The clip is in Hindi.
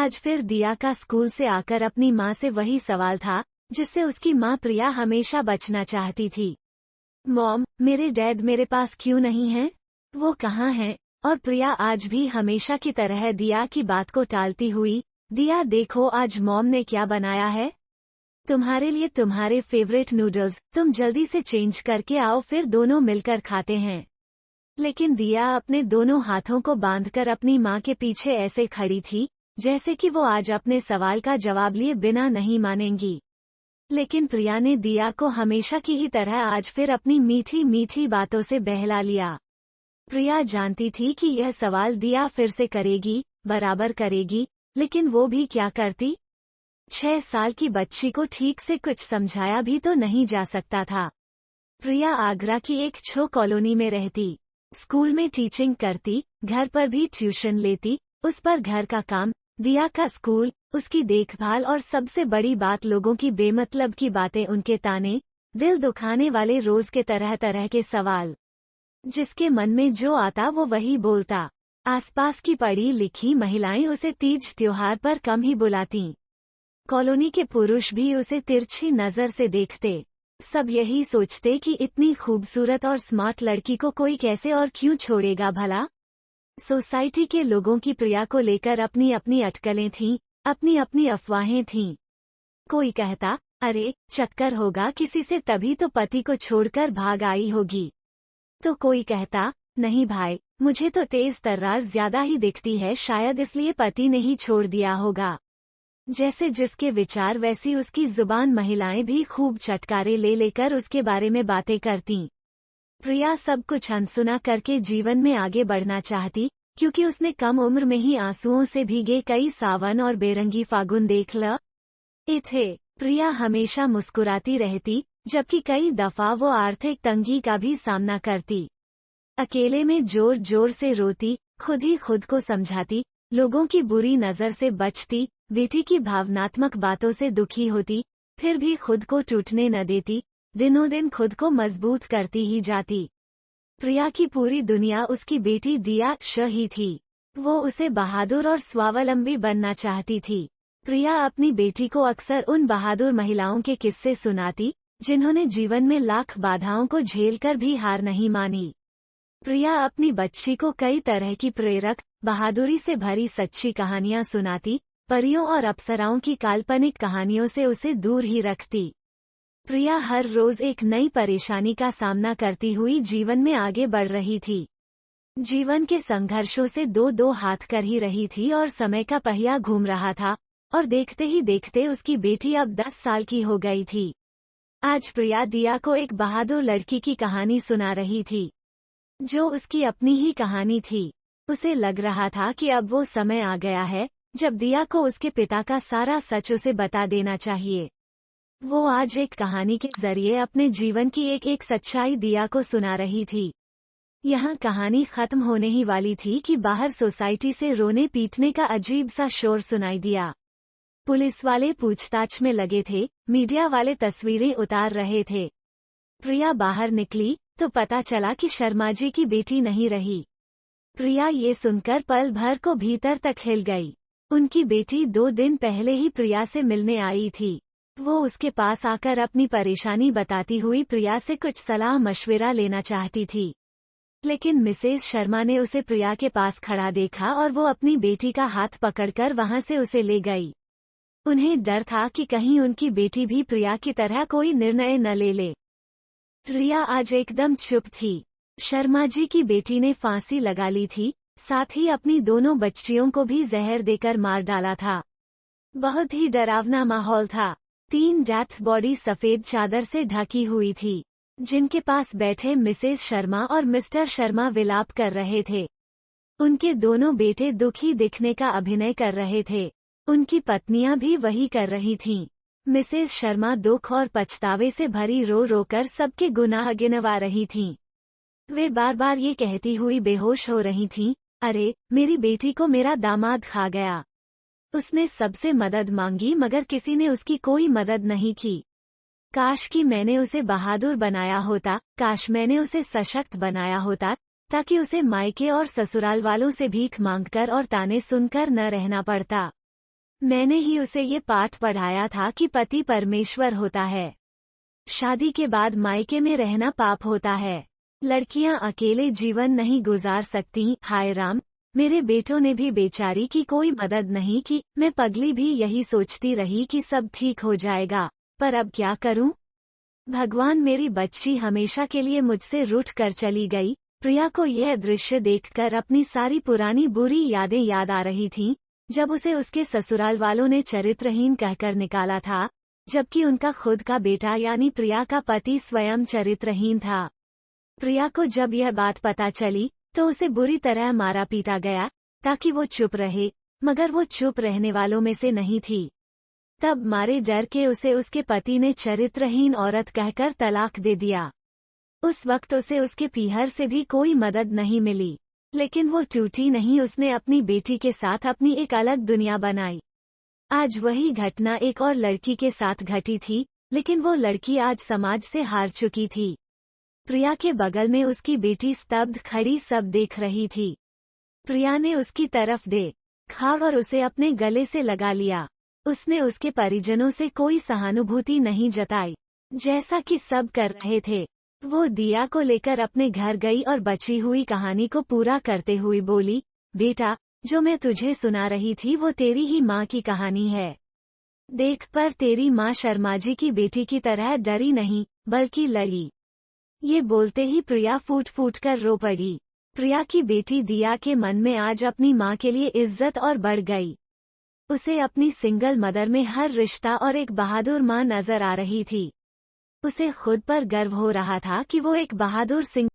आज फिर दिया का स्कूल से आकर अपनी माँ से वही सवाल था जिससे उसकी माँ प्रिया हमेशा बचना चाहती थी। मॉम, मेरे डैड मेरे पास क्यों नहीं है? वो कहाँ हैं? और प्रिया आज भी हमेशा की तरह दिया की बात को टालती हुई, दिया देखो आज मॉम ने क्या बनाया है, तुम्हारे लिए तुम्हारे फेवरेट नूडल्स, तुम जल्दी से चेंज करके आओ फिर दोनों मिलकर खाते हैं। लेकिन दिया अपने दोनों हाथों को बांधकर अपनी माँ के पीछे ऐसे खड़ी थी जैसे कि वो आज अपने सवाल का जवाब लिए बिना नहीं मानेंगी। लेकिन प्रिया ने दिया को हमेशा की ही तरह आज फिर अपनी मीठी मीठी बातों से बहला लिया। प्रिया जानती थी कि यह सवाल दिया फिर से करेगी, बराबर करेगी, लेकिन वो भी क्या करती? 6 साल की बच्ची को ठीक से कुछ समझाया भी तो नहीं जा सकता था। प्रिया आगरा की एक छो कॉलोनी में रहती, स्कूल में टीचिंग करती, घर पर भी ट्यूशन लेती, उस पर घर का काम, दिया का स्कूल, उसकी देखभाल और सबसे बड़ी बात लोगों की बेमतलब की बातें, उनके ताने, दिल दुखाने वाले रोज के तरह तरह के सवाल। जिसके मन में जो आता वो वही बोलता। आसपास की पढ़ी लिखी महिलाएं उसे तीज त्योहार पर कम ही बुलातीं। कॉलोनी के पुरुष भी उसे तिरछी नजर से देखते। सब यही सोचते कि इतनी खूबसूरत और स्मार्ट लड़की को कोई कैसे और क्यों छोड़ेगा भला। सोसाइटी के लोगों की प्रिया को लेकर अपनी अपनी अटकलें थीं, अपनी अपनी अफवाहें थीं। कोई कहता, अरे चक्कर होगा किसी से तभी तो पति को छोड़कर भाग आई होगी। तो कोई कहता, नहीं भाई, मुझे तो तेज तर्रार ज्यादा ही दिखती है, शायद इसलिए पति ने ही छोड़ दिया होगा। जैसे जिसके विचार वैसी उसकी जुबान, महिलाएं भी खूब चटकारे ले लेकर उसके बारे में बातें करतीं। प्रिया सब कुछ अनसुना करके जीवन में आगे बढ़ना चाहती, क्योंकि उसने कम उम्र में ही आंसुओं से भीगे कई सावन और बेरंगी फागुन देख लिए थे। प्रिया हमेशा मुस्कुराती रहती, जबकि कई दफा वो आर्थिक तंगी का भी सामना करती। अकेले में जोर जोर से रोती, खुद ही खुद को समझाती, लोगों की बुरी नजर से बचती, बेटी की भावनात्मक बातों से दुखी होती, फिर भी खुद को टूटने न देती, दिनों दिन खुद को मजबूत करती ही जाती। प्रिया की पूरी दुनिया उसकी बेटी दिया ही थी। वो उसे बहादुर और स्वावलंबी बनना चाहती थी। प्रिया अपनी बेटी को अक्सर उन बहादुर महिलाओं के किस्से सुनाती, जिन्होंने जीवन में लाख बाधाओं को झेलकर भी हार नहीं मानी। प्रिया अपनी बच्ची को कई तरह की प्रेरक, बहादुरी से भरी सच्ची कहानियां सुनाती, परियों और अप्सराओं की काल्पनिक कहानियों से उसे दूर ही रखती। प्रिया हर रोज एक नई परेशानी का सामना करती हुई जीवन में आगे बढ़ रही थी। जीवन के संघर्षों से दो हाथ कर ही रही थी और समय का पहिया घूम रहा था, और देखते ही देखते उसकी बेटी अब 10 साल की हो गई थी। आज प्रिया दिया को एक बहादुर लड़की की कहानी सुना रही थी, जो उसकी अपनी ही कहानी थी। उसे लग रहा था कि अब वो समय आ गया है जब दिया को उसके पिता का सारा सच उसे बता देना चाहिए। वो आज एक कहानी के जरिए अपने जीवन की एक एक सच्चाई दिया को सुना रही थी। यहाँ कहानी खत्म होने ही वाली थी कि बाहर सोसाइटी से रोने पीटने का अजीब सा शोर सुनाई दिया। पुलिस वाले पूछताछ में लगे थे, मीडिया वाले तस्वीरें उतार रहे थे। प्रिया बाहर निकली तो पता चला कि शर्मा जी की बेटी नहीं रही। प्रिया ये सुनकर पल भर को भीतर तक हिल गई। उनकी बेटी 2 दिन पहले ही प्रिया से मिलने आई थी। वो उसके पास आकर अपनी परेशानी बताती हुई प्रिया से कुछ सलाह मशविरा लेना चाहती थी। लेकिन मिसेज शर्मा ने उसे प्रिया के पास खड़ा देखा और वो अपनी बेटी का हाथ पकड़कर वहां से उसे ले गई। उन्हें डर था कि कहीं उनकी बेटी भी प्रिया की तरह कोई निर्णय न ले ले। प्रिया आज एकदम चुप थी। शर्मा जी की बेटी ने फांसी लगा ली थी, साथ ही अपनी दोनों बच्चियों को भी जहर देकर मार डाला था। बहुत ही डरावना माहौल था। 3 डेथ बॉडी सफेद चादर से ढकी हुई थी, जिनके पास बैठे मिसेज शर्मा और मिस्टर शर्मा विलाप कर रहे थे। उनके दोनों बेटे दुखी दिखने का अभिनय कर रहे थे। उनकी पत्नियां भी वही कर रही थीं। मिसेज शर्मा दुख और पछतावे से भरी रो रोकर सबके गुनाह गिनवा रही थीं। वे बार बार ये कहती हुई बेहोश हो रही थीं, अरे मेरी बेटी को मेरा दामाद खा गया। उसने सबसे मदद मांगी मगर किसी ने उसकी कोई मदद नहीं की। काश कि मैंने उसे बहादुर बनाया होता, काश मैंने उसे सशक्त बनाया होता, ताकि उसे मायके और ससुराल वालों से भीख मांगकर और ताने सुनकर न रहना पड़ता। मैंने ही उसे ये पाठ पढ़ाया था कि पति परमेश्वर होता है। शादी के बाद मायके में रहना पाप होता है। लड़कियां अकेले जीवन नहीं गुजार सकती। हाय राम, मेरे बेटों ने भी बेचारी की कोई मदद नहीं की। मैं पगली भी यही सोचती रही कि सब ठीक हो जाएगा, पर अब क्या करूं? भगवान, मेरी बच्ची हमेशा के लिए मुझसे रूठ कर चली गई। प्रिया को यह दृश्य देखकर अपनी सारी पुरानी बुरी यादें याद आ रही थीं, जब उसे उसके ससुराल वालों ने चरित्रहीन कहकर निकाला था, जबकि उनका खुद का बेटा यानी प्रिया का पति स्वयं चरित्रहीन था। प्रिया को जब यह बात पता चली तो उसे बुरी तरह मारा पीटा गया ताकि वो चुप रहे, मगर वो चुप रहने वालों में से नहीं थी। तब मारे डर के उसे उसके पति ने चरित्रहीन औरत कहकर तलाक दे दिया। उस वक्त उसे उसके पीहर से भी कोई मदद नहीं मिली, लेकिन वो टूटी नहीं। उसने अपनी बेटी के साथ अपनी एक अलग दुनिया बनाई। आज वही घटना एक और लड़की के साथ घटी थी, लेकिन वो लड़की आज समाज से हार चुकी थी। प्रिया के बगल में उसकी बेटी स्तब्ध खड़ी सब देख रही थी। प्रिया ने उसकी तरफ देखा और उसे अपने गले से लगा लिया। उसने उसके परिजनों से कोई सहानुभूति नहीं जताई, जैसा कि सब कर रहे थे। वो दिया को लेकर अपने घर गई और बची हुई कहानी को पूरा करते हुए बोली, बेटा, जो मैं तुझे सुना रही थी वो तेरी ही माँ की कहानी है। देख, पर तेरी माँ शर्माजी की बेटी की तरह डरी नहीं, बल्कि लड़ी। ये बोलते ही प्रिया फूट फूट कर रो पड़ी। प्रिया की बेटी दिया के मन में आज अपनी माँ के लिए इज्जत और बढ़ गई। उसे अपनी सिंगल मदर में हर रिश्ता और एक बहादुर माँ नजर आ रही थी। उसे खुद पर गर्व हो रहा था कि वो एक बहादुर सिंगल